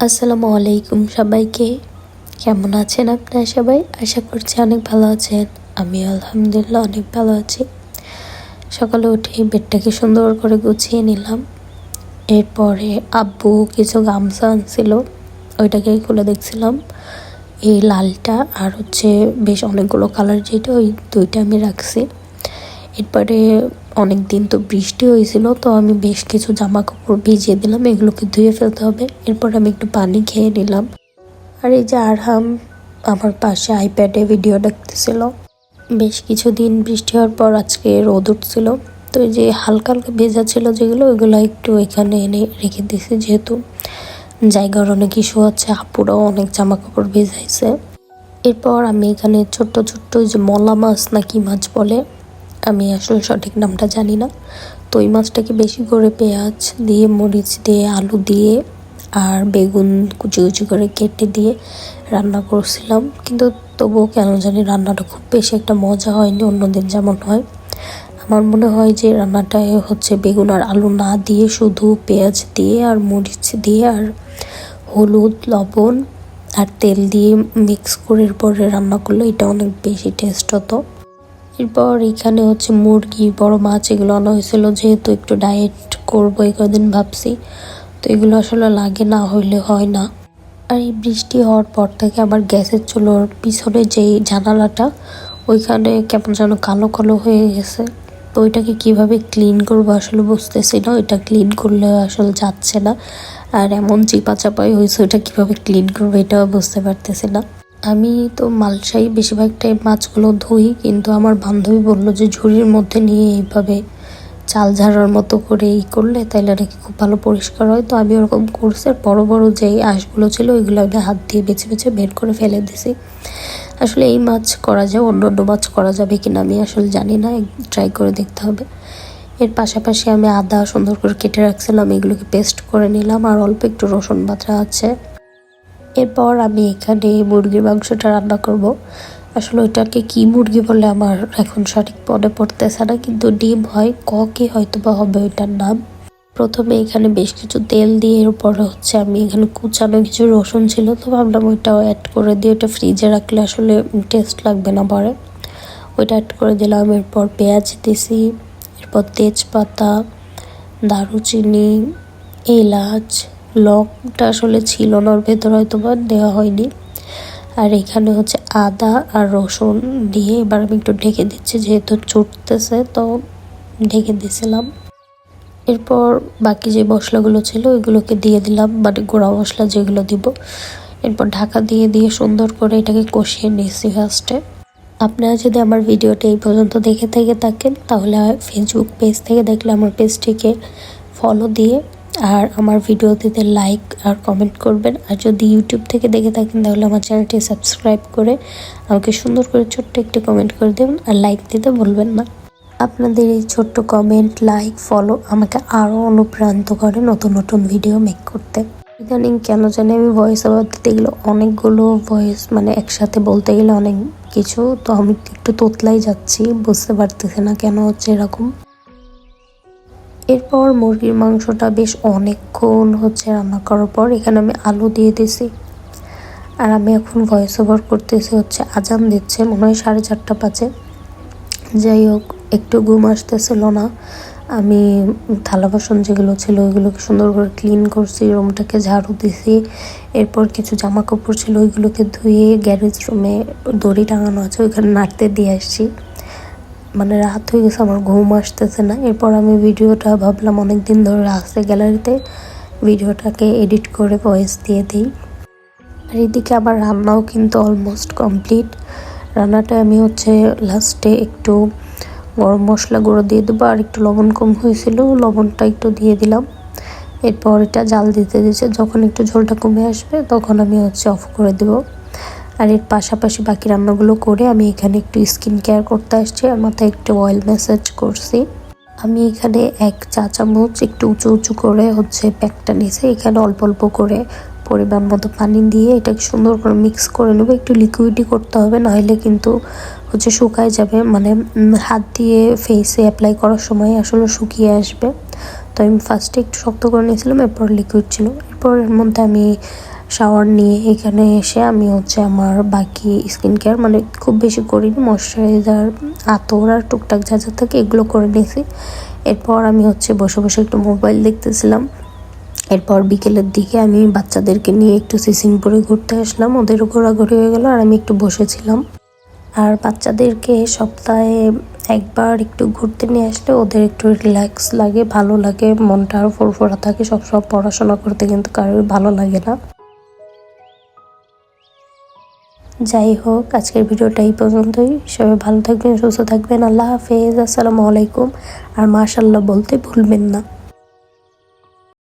আসসালামু আলাইকুম সবাইকে। কেমন আছেন আপনারা সবাই? আশা করছি অনেক ভালো আছেন। আমি আলহামদুলিল্লাহ অনেক ভালো আছি। সকালে উঠে বেডটাকে সুন্দর করে গুছিয়ে নিলাম। এরপরে আব্বু কিছু গামছা আনছিল, ওইটাকে খুলে দেখছিলাম। এই লালটা আর বেশ অনেকগুলো কালার, যেটা ওই দুইটা আমি রাখছি। এরপরে অনেক দিন তো বৃষ্টি হয়েছিল, তো আমি বেশ কিছু জামা কাপড় ভিজিয়ে দিলাম, এগুলোকে ধুয়ে ফেলতে হবে। এরপর আমি একটু পানি খেয়ে নিলাম। আর এই যে আরহাম আমার পাশে আইপ্যাডে ভিডিও দেখতেছিল। বেশ কিছুদিন বৃষ্টি হওয়ার পর আজকে রোদ উঠছিল, তো এই যে হালকা হালকা ভেজা ছিল যেগুলো, ওইগুলো একটু এখানে এনে রেখে দিয়েছি, যেহেতু জায়গার অনেক ইস্যু আছে, আপুরাও অনেক জামা কাপড় ভেজাইছে। এরপর আমি এখানে ছোট্ট ছোট্ট যে মলা মাছ না কি মাছ বলে, আমি আসলে সঠিক নামটা জানি না, তো ওই মাছটাকে বেশি করে পেঁয়াজ দিয়ে, মরিচ দিয়ে, আলু দিয়ে আর বেগুন কুচি কুচি করে কেটে দিয়ে রান্না করছিলাম। কিন্তু তবুও কেন জানি রান্নাটা খুব বেশি একটা মজা হয়নি অন্যদিন যেমন হয়। আমার মনে হয় যে রান্নাটায় বেগুন আর আলু না দিয়ে শুধু পেঁয়াজ দিয়ে আর মরিচ দিয়ে আর হলুদ, লবণ আর তেল দিয়ে মিক্স করে পরে রান্না করলে এটা অনেক বেশি টেস্ট হতো। এরপর এখানে মুরগি, বড় মাছ এগুলো আনা হয়েছিল, যেহেতু একটু ডায়েট করবো এই কদিন ভাবছি, তো এগুলো আসলে লাগে না হইলে হয় না। আর এই বৃষ্টি হওয়ার পর থেকে আবার গ্যাসের চুলোর পিছনে যেই জানালাটা, ওইখানে কেমন যেন কালো কালো হয়ে গেছে। তো ওইটাকে কিভাবে ক্লিন করবো আসলে বুঝতেছি না, ওইটা ক্লিন করলে আসলে যাচ্ছে না। আর এমন চিপা চাপাই হয়েছে, ওইটা কিভাবে ক্লিন করবো এটাও বুঝতে পারতেছি না। আমি তো মালসাই বেশিরভাগ টাইম মাছগুলো ধুই, কিন্তু আমার বান্ধবী বললো যে ঝুড়ির মধ্যে নিয়ে এইভাবে চাল ঝাড়ার মতো করে করলে তাইলে নাকি খুব ভালো পরিষ্কার হয়। তো আমি ওরকম করছি, আর বড়ো বড়ো যেই আঁশগুলো ছিল ওইগুলো আমি হাত দিয়ে বেছে বেছে বের করে ফেলে দিছি। আসলে এই মাছ করা যায়, অন্য অন্য মাছ করা যাবে কিনা আমি আসলে জানি না, ট্রাই করে দেখতে হবে। এর পাশাপাশি আমি আদা সুন্দর করে কেটে রাখছিলাম, এগুলোকে পেস্ট করে নিলাম, আর অল্প একটু রসুন বাটা আছে। এরপর আমি এখানে মুরগির মাংসটা রান্না করব। আসলে ওইটাকে কি মুরগি বলে আমার এখন সঠিক মনে পড়তেছে না, কিন্তু ডিম হয়, কি হয়তো বা হবে ওইটার নাম। প্রথমে এখানে বেশ কিছু তেল দিয়ে, এরপরে আমি এখানে কুচানো কিছু রসুন ছিল, তো ভাবলাম ওইটাও অ্যাড করে দিয়ে, ওইটা ফ্রিজে রাখলে আসলে টেস্ট লাগবে না পরে। ওইটা অ্যাড করে দিলাম। এরপর পেঁয়াজ দিছি, এরপর তেজপাতা, দারুচিনি, এলাচ, লংটা আসলে ছিল না ওর ভেতর, হয়তো বা দেওয়া হয়নি। আর এখানে আদা আর রসুন দিয়ে এবার আমি একটু ঢেকে দিচ্ছি, যেহেতু চুটতেছে, তো ঢেকে দিয়েছিলাম। এরপর বাকি যে মশলাগুলো ছিল ওইগুলোকে দিয়ে দিলাম, মানে গুঁড়া মশলা যেগুলো দিব। এরপর ঢাকা দিয়ে দিয়ে সুন্দর করে এটাকে কষিয়ে নিয়েছি ফার্স্টে। আপনারা যদি আমার ভিডিওটা এই পর্যন্ত দেখে থেকে থাকেন, তাহলে ফেসবুক পেজ থেকে দেখলে আমার পেজটিকে ফলো দিয়ে আর আমার ভিডিওটিতে লাইক আর কমেন্ট করবেন। আর যদি ইউটিউব থেকে দেখে থাকেন, তাহলে আমার চ্যানেলটি সাবস্ক্রাইব করে আমাকে সুন্দর করে ছোট্ট একটি কমেন্ট করে দেবেন, আর লাইক দিতে ভুলবেন না। আপনাদের এই ছোট্ট কমেন্ট, লাইক, ফলো আমাকে আরও অনুপ্রাণিত করে নতুন নতুন ভিডিও মেক করতে। ইদানিং কেন জানি আমি ভয়েস ওভার দিতে গেলে অনেকগুলো ভয়েস, মানে একসাথে বলতে গেলে অনেক কিছু, তো আমি একটু তোতলাই যাচ্ছি, বুঝতে পারতেছি না কেন হচ্ছে এরকম। এরপর মুরগির মাংসটা বেশ অনেকক্ষণ রান্না করার পর এখানে আমি আলু দিয়ে দিছি। আর আমি এখন ভয়েস ওভার করতেছি, আজান দিচ্ছে, মনে হয় 4:30 বাজে। যাই হোক, একটু ঘুম আসতেছিল না। আমি থালা বাসন যেগুলো ছিল ওইগুলোকে সুন্দর করে ক্লিন করছি, রুমটাকে ঝাড়ু দিছি। এরপর কিছু জামা কাপড় ছিল ওইগুলোকে ধুয়ে গ্যারেজ রুমে দড়ি টাঙানো আছে ওইখানে নাড়তে দিয়ে আসছি। মানে রাত হয়ে গেছে, আমার ঘুম আসতেছে না। এরপর আমি ভিডিওটা ভাবলাম অনেক দিন ধরে আসছে গ্যালারিতে, ভিডিওটাকে এডিট করে ভয়েস দিয়ে দিই। আর এদিকে আবার রান্নাও কিন্তু অলমোস্ট কমপ্লিট। রান্নাটা আমি লাস্টে একটু গরম মশলা গুঁড়ো দিয়ে দেবো, আর একটু লবণ কম হয়েছিল, লবণটা একটু দিয়ে দিলাম। এরপর এটা জাল দিতে দিচ্ছে, যখন একটু ঝোলটা কমে আসবে তখন আমি অফ করে দেবো। আর এর পাশাপাশি বাকি রান্নাগুলো করে আমি এখানে একটু স্কিন কেয়ার করতে আসছি, আর মাথায় একটু অয়েল ম্যাসাজ করছি। আমি এখানে 1 চা চামচ একটু উঁচু উঁচু করে প্যাকটা নিয়েছি, এখানে অল্প অল্প করে পরিমাণ মতো পানি দিয়ে এটাকে সুন্দর করে মিক্স করে নেবো। একটু লিকুইডই করতে হবে, নাহলে কিন্তু শুকায় যাবে, মানে হাত দিয়ে ফেসে অ্যাপ্লাই করার সময় আসলে শুকিয়ে আসবে। তো আমি ফার্স্টে একটু শক্ত করে নিয়েছিলাম, এরপর লিকুইড ছিল। এরপর এর মধ্যে আমি শাওয়ার নিয়ে এখানে এসে আমি আমার বাকি স্কিন কেয়ার, মানে খুব বেশি করিনি, ময়শ্চারাইজার, আতর আর টুকটাক যা যা থাকে এগুলো করে নিয়েছি। এরপর আমি বসে বসে একটু মোবাইল দেখতেছিলাম। এরপর বিকেলের দিকে আমি বাচ্চাদেরকে নিয়ে একটু সিসিমপুরে ঘুরতে আসলাম। ওদেরও ঘোরাঘুরি হয়ে গেল আর আমি একটু বসেছিলাম। আর বাচ্চাদেরকে সপ্তাহে একবার একটু ঘুরতে নিয়ে আসলে ওদের একটু রিল্যাক্স লাগে, ভালো লাগে, মনটা আরও ফুরফুরা থাকে। সবসময় পড়াশোনা করতে কিন্তু কারোর ভালো লাগে না। যাই হোক, আজকের ভিডিওটা এই পর্যন্তই। সবাই ভালো থাকবেন, সুস্থ থাকবেন। আল্লাহ হাফেজ, আসসালামু আলাইকুম। আর মাশাআল্লাহ বলতে ভুলবেন না।